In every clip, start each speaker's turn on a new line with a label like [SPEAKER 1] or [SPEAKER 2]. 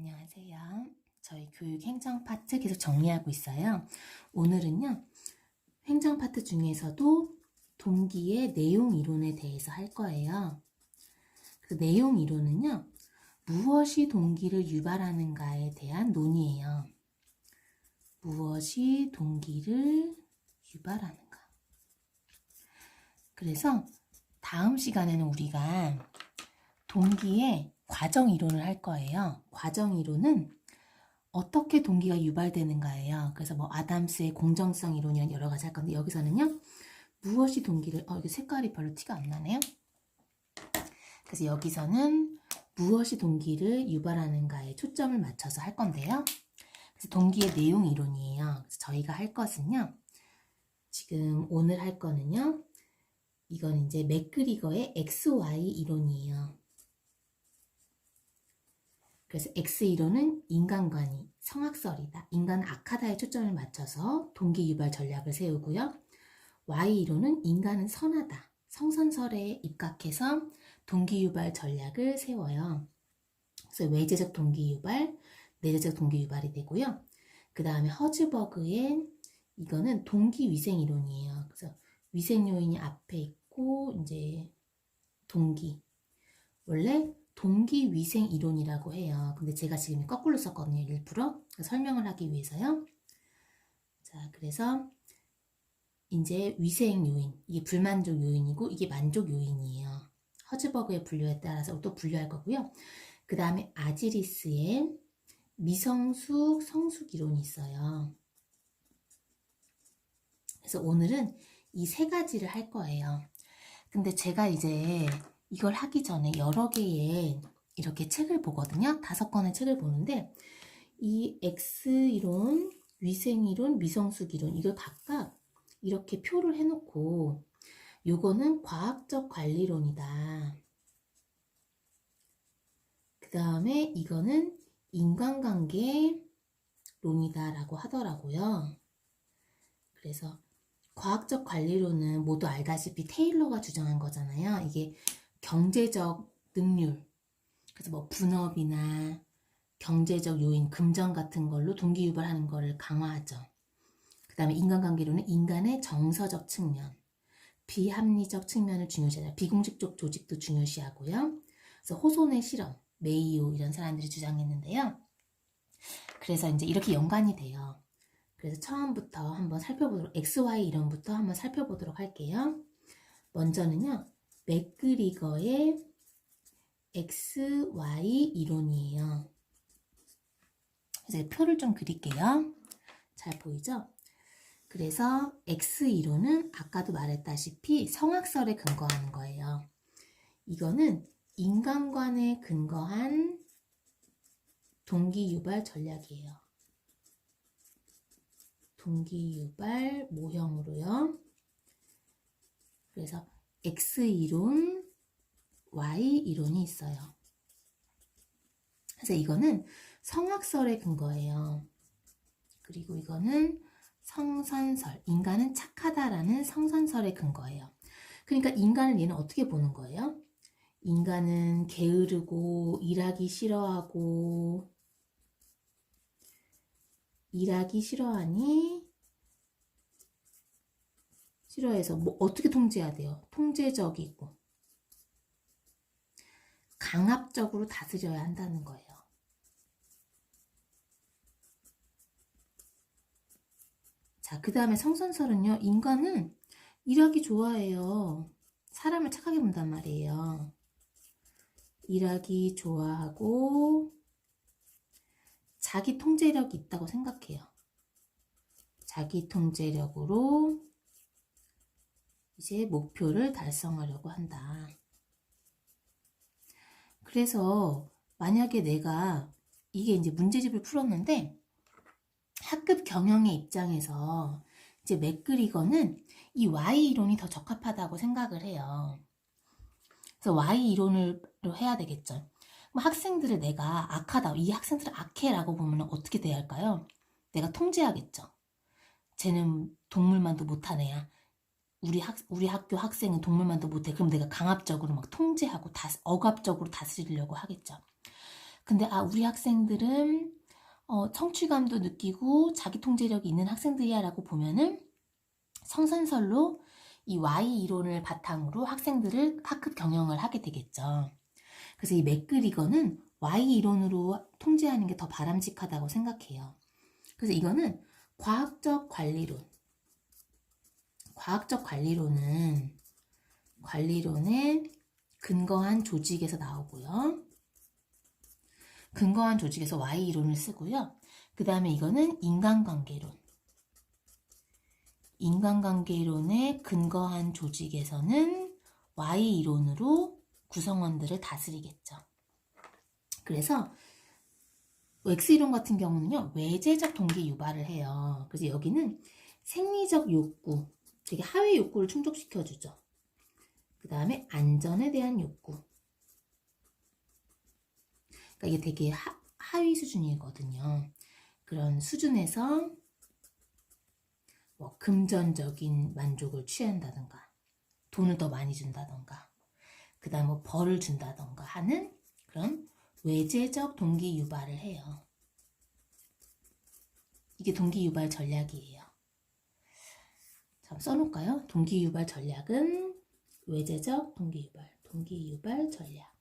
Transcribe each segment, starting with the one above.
[SPEAKER 1] 안녕하세요. 저희 교육 행정 파트 계속 정리하고 있어요. 오늘은요, 행정 파트 중에서도 동기의 내용 이론에 대해서 할 거예요. 그 내용 이론은요, 무엇이 동기를 유발하는가에 대한 논의예요. 무엇이 동기를 유발하는가. 그래서 다음 시간에는 우리가 동기의 과정 이론을 할 거예요. 과정 이론은 어떻게 동기가 유발되는가예요. 그래서 뭐 아담스의 공정성 이론이란 여러 가지 할 건데 여기서는요. 무엇이 동기를 이게 색깔이 별로 티가 안 나네요. 그래서 여기서는 무엇이 동기를 유발하는가에 초점을 맞춰서 할 건데요. 그래서 동기의 내용 이론이에요. 그래서 저희가 할 것은요. 지금 오늘 할 거는요. 이건 이제 맥그리거의 XY 이론이에요. 그래서 X이론은 인간관이 성악설이다. 인간은 악하다에 초점을 맞춰서 동기 유발 전략을 세우고요. Y이론은 인간은 선하다. 성선설에 입각해서 동기 유발 전략을 세워요. 그래서 외재적 동기 유발, 내재적 동기 유발이 되고요. 그 다음에 허즈버그의 이거는 동기 위생 이론이에요. 그래서 위생 요인이 앞에 있고 이제 동기. 원래 동기 위생 이론이라고 해요. 근데 제가 지금 거꾸로 썼거든요. 일부러 설명을 하기 위해서요. 자, 그래서 이제 위생 요인, 이게 불만족 요인이고 이게 만족 요인이에요. 허즈버그의 분류에 따라서 또 분류할 거고요. 그 다음에 아지리스의 미성숙, 성숙 이론이 있어요. 그래서 오늘은 이 세 가지를 할 거예요. 근데 제가 이제 이걸 하기 전에 여러 개의 이렇게 책을 보거든요. 5권의 책을 보는데 이 X이론, 위생이론, 미성숙이론 이걸 각각 이렇게 표를 해놓고 요거는 과학적 관리론이다. 그 다음에 이거는 인간관계론이다 라고 하더라고요. 그래서 과학적 관리론은 모두 알다시피 테일러가 주장한 거잖아요. 이게 경제적 능률, 그래서 뭐 분업이나 경제적 요인, 금전 같은 걸로 동기 유발하는 거를 강화하죠. 그 다음에 인간관계론은 인간의 정서적 측면, 비합리적 측면을 중요시하죠. 비공식적 조직도 중요시하고요. 그래서 호손의 실험, 메이오 이런 사람들이 주장했는데요. 그래서 이제 이렇게 연관이 돼요. 그래서 처음부터 한번 살펴보도록, XY 이론부터 한번 살펴보도록 할게요. 먼저는요, 맥그리거의 XY 이론이에요. 그래서 표를 좀 그릴게요. 잘 보이죠? 그래서 X이론은 아까도 말했다시피 성악설에 근거하는 거예요. 이거는 인간관에 근거한 동기 유발 전략이에요. 동기 유발 모형으로요. 그래서 X이론, Y이론이 있어요. 그래서 이거는 성악설에 근거해요. 그리고 이거는 성선설, 인간은 착하다라는 성선설에 근거해요. 그러니까 인간을 얘는 어떻게 보는 거예요? 인간은 게으르고 일하기 싫어하니 싫어해서 뭐 어떻게 통제해야 돼요? 통제적이고 강압적으로 다스려야 한다는 거예요. 자, 그 다음에 성선설은요. 인간은 일하기 좋아해요. 사람을 착하게 본단 말이에요. 일하기 좋아하고 자기 통제력이 있다고 생각해요. 자기 통제력으로 이제 목표를 달성하려고 한다. 그래서 만약에 내가 이게 이제 문제집을 풀었는데 학급 경영의 입장에서 이제 맥그리거는 이 Y 이론이 더 적합하다고 생각을 해요. 그래서 Y 이론으로 해야 되겠죠. 그럼 학생들을 내가 악하다, 이 학생들을 악해라고 보면 어떻게 돼야 할까요? 내가 통제하겠죠. 쟤는 동물만도 못한 애야. 우리 학교 학생은 동물만도 못해. 그럼 내가 강압적으로 막 통제하고 억압적으로 다스리려고 하겠죠. 근데 우리 학생들은 성취감도 느끼고 자기 통제력이 있는 학생들이야 라고 보면은 성선설로 이 Y 이론을 바탕으로 학생들을 학급 경영을 하게 되겠죠. 그래서 이 맥그리거는 Y 이론으로 통제하는 게 더 바람직하다고 생각해요. 그래서 이거는 과학적 관리론. 과학적 관리론에 근거한 조직에서 나오고요. 근거한 조직에서 Y 이론을 쓰고요. 그 다음에 이거는 인간관계론. 인간관계론에 근거한 조직에서는 Y 이론으로 구성원들을 다스리겠죠. 그래서 X이론 같은 경우는요, 외재적 동기 유발을 해요. 그래서 여기는 생리적 욕구, 되게 하위 욕구를 충족시켜주죠. 그 다음에 안전에 대한 욕구. 그러니까 이게 되게 하위 수준이거든요. 그런 수준에서 뭐 금전적인 만족을 취한다던가, 돈을 더 많이 준다던가, 그 다음 뭐 벌을 준다던가 하는 그런 외재적 동기 유발을 해요. 이게 동기 유발 전략이에요. 자, 써놓을까요? 동기 유발 전략은 외재적 동기 유발 전략.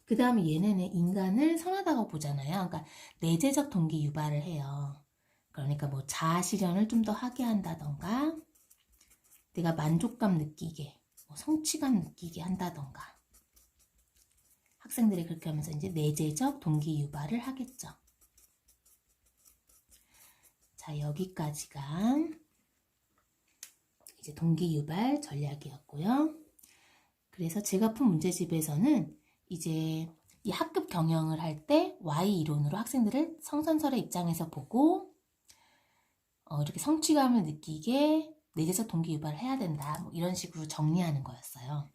[SPEAKER 1] 그 다음에 얘네는 인간을 선하다고 보잖아요. 그러니까 내재적 동기 유발을 해요. 그러니까 뭐 자아 실현을 좀 더 하게 한다던가, 내가 만족감 느끼게, 뭐 성취감 느끼게 한다던가. 학생들이 그렇게 하면서 이제 내재적 동기 유발을 하겠죠. 자, 여기까지가 이제 동기 유발 전략이었고요. 그래서 제가 푼 문제집에서는 이제 이 학급 경영을 할 때 Y 이론으로 학생들을 성선설의 입장에서 보고 이렇게 성취감을 느끼게 내재적 동기 유발을 해야 된다. 뭐 이런 식으로 정리하는 거였어요.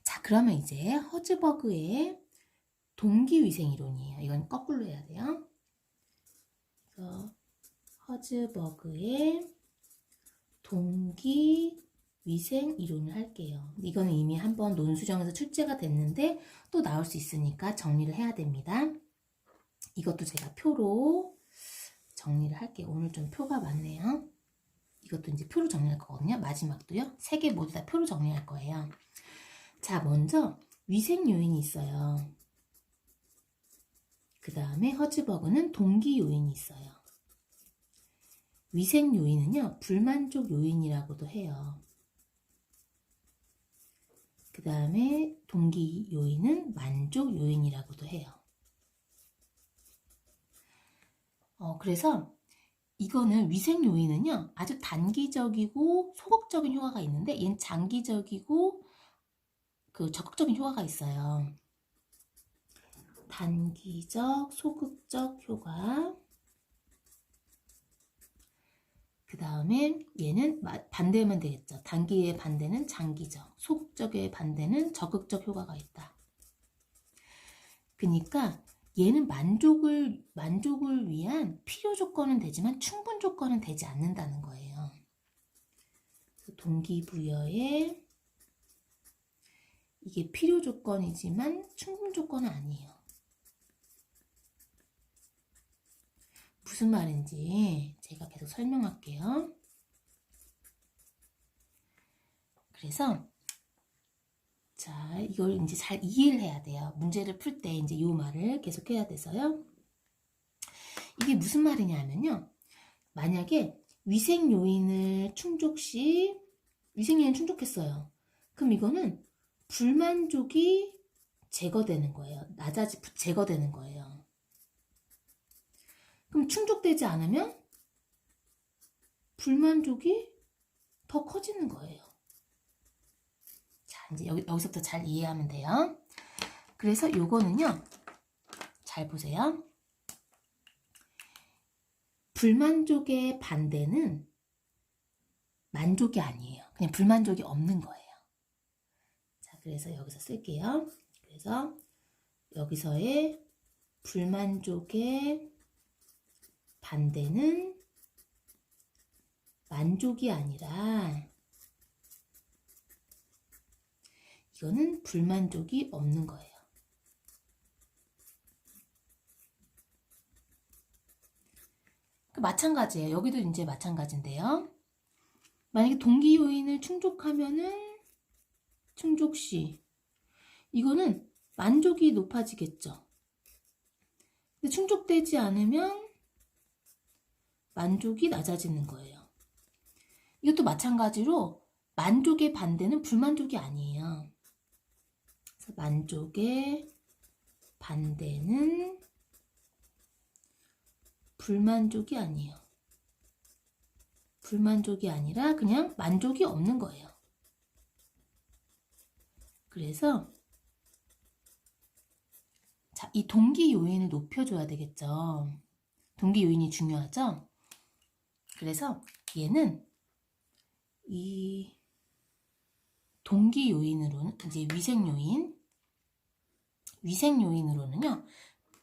[SPEAKER 1] 자, 그러면 이제 허즈버그의 동기위생 이론이에요. 이건 거꾸로 해야 돼요. 그래서 허즈버그의 동기위생 이론을 할게요. 이거는 이미 한번 논수정에서 출제가 됐는데 또 나올 수 있으니까 정리를 해야 됩니다. 이것도 제가 표로 정리를 할게요. 오늘 좀 표가 많네요. 이것도 이제 표로 정리할 거거든요. 마지막도요. 3개 모두 다 표로 정리할 거예요. 자, 먼저 위생 요인이 있어요. 그 다음에 허즈버그는 동기 요인이 있어요. 위생 요인은요, 불만족 요인이라고도 해요. 그 다음에 동기 요인은 만족 요인이라고도 해요. 그래서 이거는 위생 요인은요, 아주 단기적이고 소극적인 효과가 있는데 얘는 장기적이고 적극적인 효과가 있어요. 단기적, 소극적 효과. 그 다음에 얘는 반대하면 되겠죠. 단기의 반대는 장기적, 소극적의 반대는 적극적 효과가 있다. 그러니까 얘는 만족을 위한 필요 조건은 되지만 충분 조건은 되지 않는다는 거예요. 동기부여에 이게 필요 조건이지만 충분 조건은 아니에요. 무슨 말인지 제가 계속 설명할게요. 그래서 자, 이걸 이제 잘 이해를 해야 돼요. 문제를 풀 때 이제 이 말을 계속 해야 돼서요. 이게 무슨 말이냐면요. 만약에 위생 요인을 충족했어요. 그럼 이거는 불만족이 제거되는 거예요. 제거되는 거예요. 그럼 충족되지 않으면 불만족이 더 커지는 거예요. 자, 이제 여기서부터 잘 이해하면 돼요. 그래서 요거는요, 잘 보세요. 불만족의 반대는 만족이 아니에요. 그냥 불만족이 없는 거예요. 자, 그래서 여기서 쓸게요. 그래서 여기서의 불만족의 반대는 만족이 아니라 이거는 불만족이 없는 거예요. 마찬가지예요. 여기도 이제 마찬가지인데요. 만약에 동기 요인을 충족하면은 충족시 이거는 만족이 높아지겠죠. 근데 충족되지 않으면 만족이 낮아지는 거예요. 이것도 마찬가지로 만족의 반대는 불만족이 아니에요. 그래서 만족의 반대는 불만족이 아니에요. 불만족이 아니라 그냥 만족이 없는 거예요. 그래서 자, 이 동기 요인을 높여줘야 되겠죠. 동기 요인이 중요하죠. 그래서 얘는 이 동기 요인으로는 이제 위생 요인으로는요.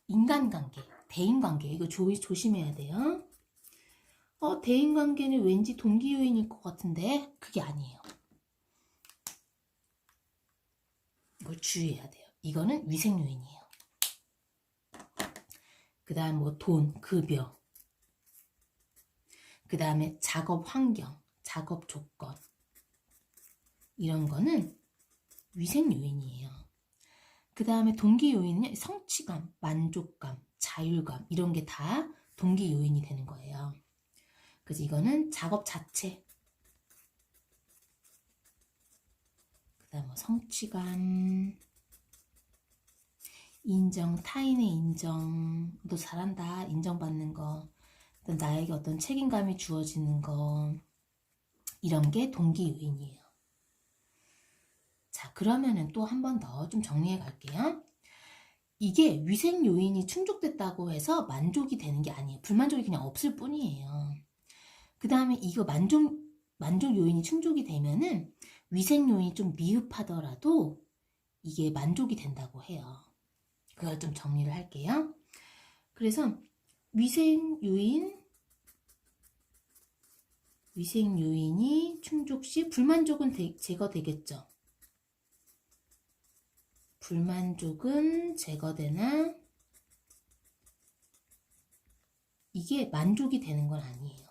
[SPEAKER 1] 인간관계, 대인관계 이거 조심해야 돼요. 대인관계는 왠지 동기 요인일 것 같은데 그게 아니에요. 이걸 주의해야 돼요. 이거는 위생 요인이에요. 그 다음 뭐 돈, 급여, 그 다음에 작업 환경, 작업 조건 이런 거는 위생 요인이에요. 그 다음에 동기 요인은 성취감, 만족감, 자율감 이런 게 다 동기 요인이 되는 거예요. 그래서 이거는 작업 자체, 그 다음 뭐 성취감, 인정, 타인의 인정, 너 잘한다, 인정받는 거, 나에게 어떤 책임감이 주어지는 거 이런 게 동기 요인이에요. 자, 그러면은 또 한 번 더 좀 정리해 갈게요. 이게 위생 요인이 충족됐다고 해서 만족이 되는 게 아니에요. 불만족이 그냥 없을 뿐이에요. 그 다음에 이거 만족 요인이 충족이 되면은 위생 요인이 좀 미흡하더라도 이게 만족이 된다고 해요. 그걸 좀 정리를 할게요. 그래서 위생 요인이 충족 시 불만족은 제거되겠죠. 불만족은 제거되나 이게 만족이 되는 건 아니에요.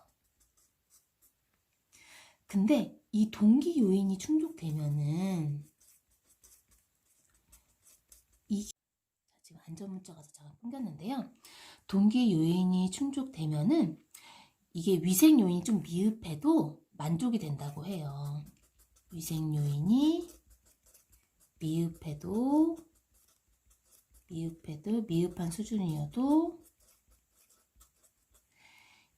[SPEAKER 1] 근데 이 동기 요인이 충족되면은 이게 지금 안전 문자가 잠깐 끊겼는데요. 동기 요인이 충족되면은 이게 위생 요인이 좀 미흡해도 만족이 된다고 해요. 위생 요인이 미흡한 수준이어도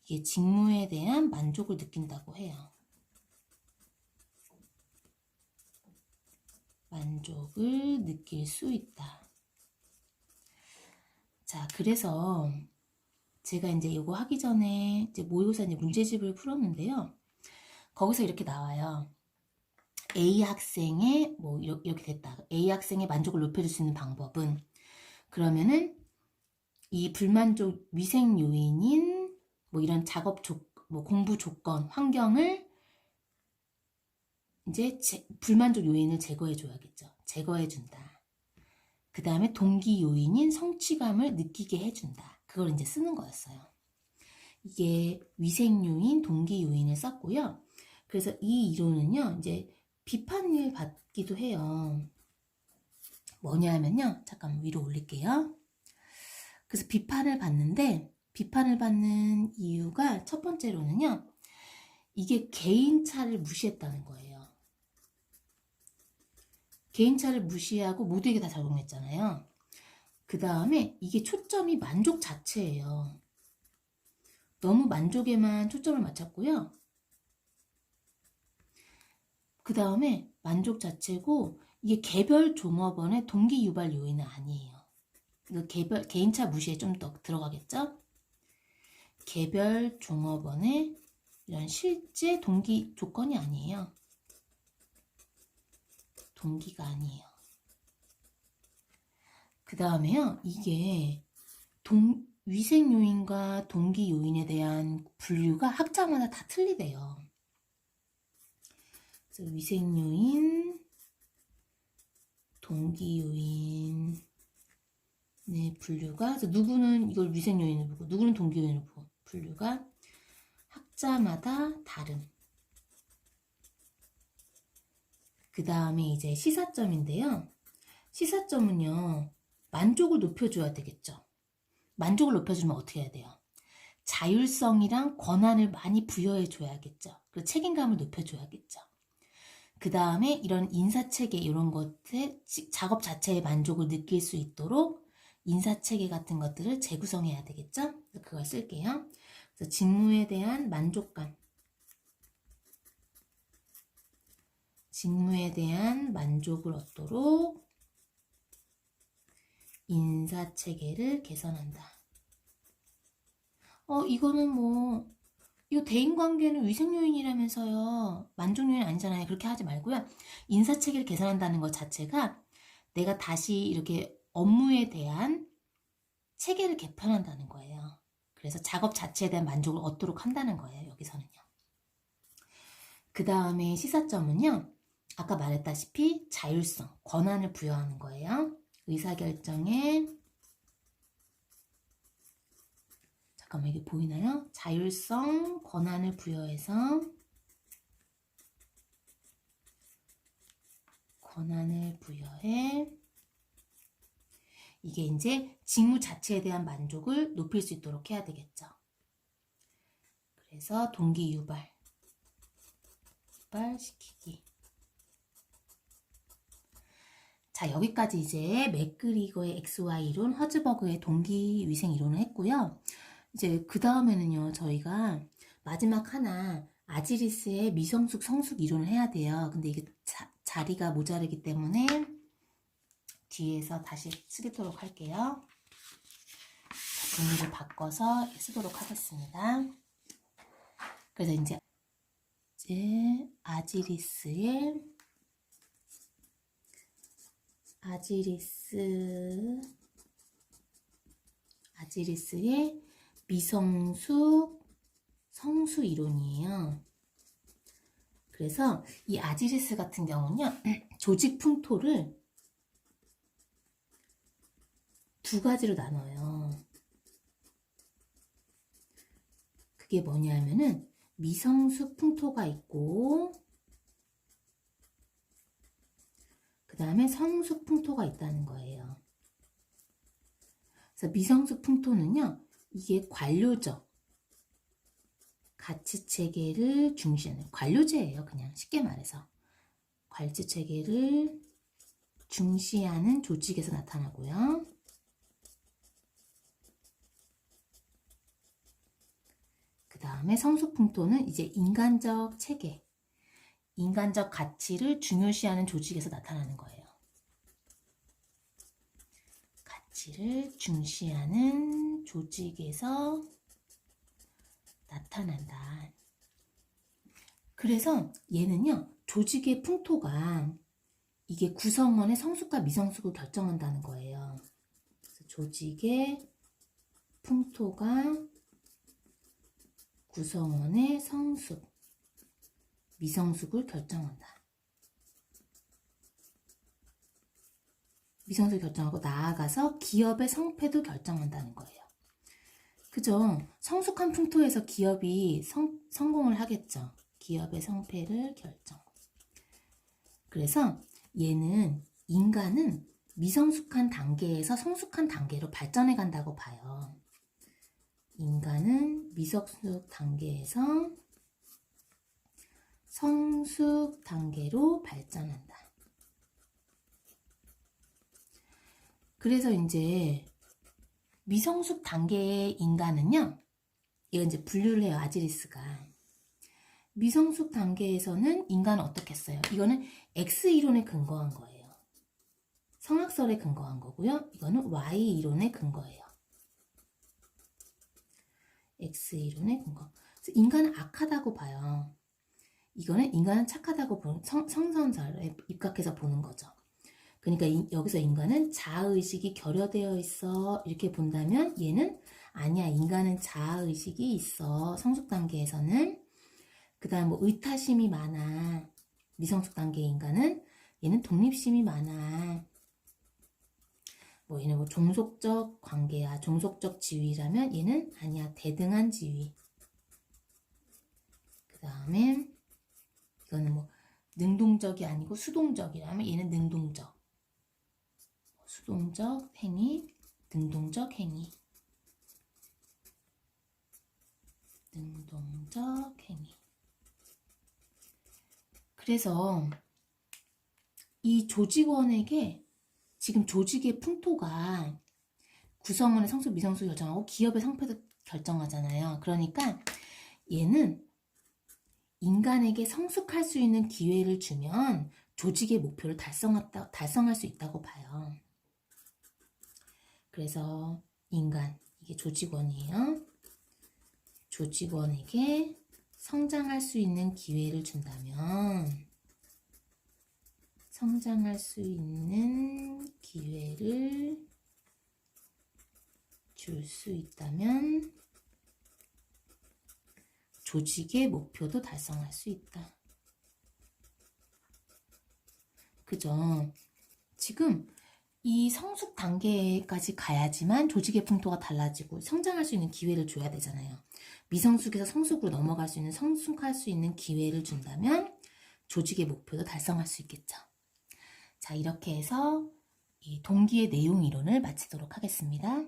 [SPEAKER 1] 이게 직무에 대한 만족을 느낀다고 해요. 만족을 느낄 수 있다. 자, 그래서 제가 이제 이거 하기 전에 이제 모의고사 이제 문제집을 풀었는데요. 거기서 이렇게 나와요. A 학생의 뭐 이렇게 됐다. A 학생의 만족을 높여줄 수 있는 방법은 그러면은 이 불만족 위생 요인인 뭐 이런 뭐 공부 조건, 환경을 이제 불만족 요인을 제거해 줘야겠죠. 제거해 준다. 그 다음에 동기 요인인 성취감을 느끼게 해준다. 그걸 이제 쓰는 거였어요. 이게 위생 요인, 동기 요인을 썼고요. 그래서 이 이론은요, 이제 비판을 받기도 해요. 뭐냐면요, 잠깐 위로 올릴게요. 그래서 비판을 받는 이유가 첫 번째로는요, 이게 개인차를 무시했다는 거예요. 개인차를 무시하고 모두에게 다 적용했잖아요. 그 다음에 이게 초점이 만족 자체예요. 너무 만족에만 초점을 맞췄고요. 그 다음에 만족 자체고 이게 개별 종업원의 동기 유발 요인은 아니에요. 이거 개인차 무시에 좀 더 들어가겠죠? 개별 종업원의 이런 실제 동기 조건이 아니에요. 동기가 아니에요. 그 다음에요. 이게 위생 요인과 동기 요인에 대한 분류가 학자마다 다 틀리대요. 그래서 위생 요인, 동기요인의 분류가, 그래서 누구는 이걸 위생요인을 보고 누구는 동기요인을 보고 분류가 학자마다 다름. 그 다음에 이제 시사점인데요. 시사점은요, 만족을 높여줘야 되겠죠. 만족을 높여주면 어떻게 해야 돼요? 자율성이랑 권한을 많이 부여해줘야겠죠. 그리고 책임감을 높여줘야겠죠. 그 다음에 이런 인사체계 이런 것들, 작업 자체의 만족을 느낄 수 있도록 인사체계 같은 것들을 재구성해야 되겠죠. 그걸 쓸게요. 그래서 직무에 대한 만족감, 직무에 대한 만족을 얻도록 인사체계를 개선한다. 이거는 뭐, 이거 대인관계는 위생요인이라면서요. 만족요인 아니잖아요. 그렇게 하지 말고요. 인사체계를 개선한다는 것 자체가 내가 다시 이렇게 업무에 대한 체계를 개편한다는 거예요. 그래서 작업 자체에 대한 만족을 얻도록 한다는 거예요. 여기서는요. 그 다음에 시사점은요. 아까 말했다시피 자율성, 권한을 부여하는 거예요. 의사결정에 잠깐만 이게 보이나요? 자율성, 권한을 부여해서 권한을 부여해 이게 이제 직무 자체에 대한 만족을 높일 수 있도록 해야 되겠죠. 그래서 동기 유발시키기. 자, 여기까지 이제 맥그리거의 XY 이론, 허즈버그의 동기 위생 이론을 했고요. 이제 그 다음에는요, 저희가 마지막 하나 아지리스의 미성숙 성숙 이론을 해야 돼요. 근데 이게 자리가 모자르기 때문에 뒤에서 다시 쓰도록 할게요. 종이를 바꿔서 쓰도록 하겠습니다. 그래서 이제 아지리스의 미성숙 성수 이론이에요. 그래서 이 아지리스 같은 경우는요, 조직 풍토를 두 가지로 나눠요. 그게 뭐냐면은 미성숙 풍토가 있고 그 다음에 성숙 풍토가 있다는 거예요. 그래서 미성숙 풍토는요, 이게 관료적 가치체계를 중시하는 관료제예요. 그냥 쉽게 말해서 가치체계를 중시하는 조직에서 나타나고요. 그 다음에 성숙 풍토는 이제 인간적 체계, 인간적 가치를 중요시하는 조직에서 나타나는 거예요. 가치를 중시하는 조직에서 나타난다. 그래서 얘는요, 조직의 풍토가 이게 구성원의 성숙과 미성숙을 결정한다는 거예요. 그래서 조직의 풍토가 구성원의 성숙, 미성숙을 결정한다. 미성숙을 결정하고 나아가서 기업의 성패도 결정한다는 거예요. 그죠? 성숙한 풍토에서 기업이 성공을 하겠죠. 기업의 성패를 결정. 그래서 인간은 미성숙한 단계에서 성숙한 단계로 발전해 간다고 봐요. 인간은 미성숙 단계에서 성숙 단계로 발전한다. 그래서 이제 미성숙 단계의 인간은요, 이건 이제 분류를 해요, 아지리스가. 미성숙 단계에서는 인간은 어떻게 했어요? 이거는 X이론에 근거한 거예요. 성학설에 근거한 거고요. 이거는 Y이론에 근거해요. X이론에 근거. 그래서 인간은 악하다고 봐요. 이거는 인간은 착하다고 보는 성선설에 입각해서 보는 거죠. 그러니까 여기서 인간은 자아의식이 결여되어 있어 이렇게 본다면 얘는 아니야, 인간은 자아의식이 있어. 성숙 단계에서는. 그 다음 뭐 의타심이 많아. 미성숙 단계의 인간은 얘는 독립심이 많아. 뭐 얘는 뭐 종속적 관계야. 종속적 지위라면 얘는 아니야. 대등한 지위. 그 다음에 이거는 뭐 능동적이 아니고 수동적이라면 얘는 능동적. 수동적 행위, 능동적 행위. 능동적 행위. 그래서 이 조직원에게 지금 조직의 풍토가 구성원의 성숙, 미성숙 결정하고 기업의 성패도 결정하잖아요. 그러니까 얘는 인간에게 성숙할 수 있는 기회를 주면 조직의 목표를 달성할 수 있다고 봐요. 그래서 인간, 이게 조직원이에요. 조직원에게 성장할 수 있는 기회를 준다면 성장할 수 있는 기회를 줄 수 있다면 조직의 목표도 달성할 수 있다. 그죠? 지금 이 성숙 단계까지 가야지만 조직의 풍토가 달라지고 성장할 수 있는 기회를 줘야 되잖아요. 미성숙에서 성숙으로 넘어갈 수 있는 성숙할 수 있는 기회를 준다면 조직의 목표도 달성할 수 있겠죠. 자, 이렇게 해서 이 동기의 내용 이론을 마치도록 하겠습니다.